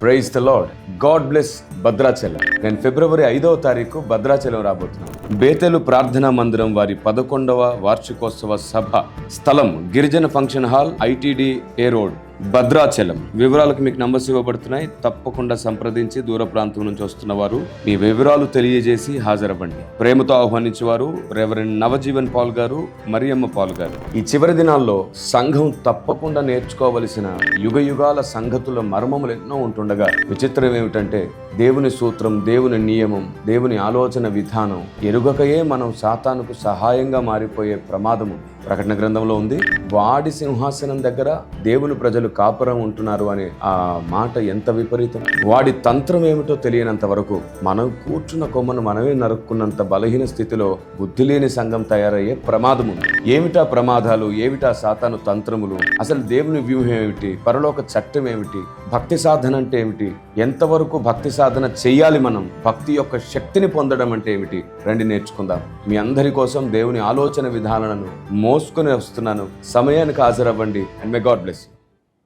Praise the lord. God bless Bhadrachalam. నేను February 5వ తారీఖు భద్రాచలం రాబోతున్నాను. బేతేలు ప్రార్థనా మందిరం వారి 11వ వార్షికోత్సవ సభ స్థలం గిరిజన ఫంక్షన్ హాల్, ఐటీడీ ఏ రోడ్, భద్రాచలం. వివరాలకు మీకు నంబర్స్ ఇవ్వబడుతున్నాయి. తప్పకుండా సంప్రదించి దూర ప్రాంతం నుంచి వస్తున్న వారు మీ వివరాలు తెలియజేసి హాజరవ్వండి. ప్రేమతో ఆహ్వానించేవారు రెవరెండ్ నవజీవన్ పాల్ గారు, మరియమ్మ పాల్ గారు. ఈ చివరి దినాల్లో సంఘం తప్పకుండా నేర్చుకోవలసిన యుగ యుగాల సంగతుల మర్మములు ఎన్నో ఉంటుండగా విచిత్రం ఏమిటంటే దేవుని సూత్రం, దేవుని నియమం, దేవుని ఆలోచన విధానం ఎరుగకయే మనం సాతానుకు సహాయంగా మారిపోయే ప్రమాదము ప్రకటన గ్రంథంలో ఉంది. వాడి సింహాసనం దగ్గర దేవుని ప్రజలు కాపురం ఉంటున్నారు అనే ఆ మాట ఎంత విపరీతం. వాడి తంత్రం ఏమిటో తెలియనంత వరకు మనం కూర్చున్న కొమ్మను మనమే నరుక్కున్నంత బలహీన స్థితిలో బుద్ధి లేని సంఘం తయారయ్యే ప్రమాదం ఉంది. ఏమిటా ప్రమాదాలు, ఏమిటా సాతాను తంత్రములు, అసలు దేవుని వ్యూహం ఏమిటి, పరలోక చట్టం ఏమిటి, భక్తి సాధన అంటే ఏమిటి, ఎంతవరకు భక్తి సాధన చెయ్యాలి, మనం భక్తి యొక్క శక్తిని పొందడం అంటే ఏమిటి, రండి నేర్చుకుందాం. మీ అందరి కోసం దేవుని ఆలోచన విధానాలను మోసుకొని వస్తున్నాను. సమయానికి హాజరవ్వండి. And may God bless you.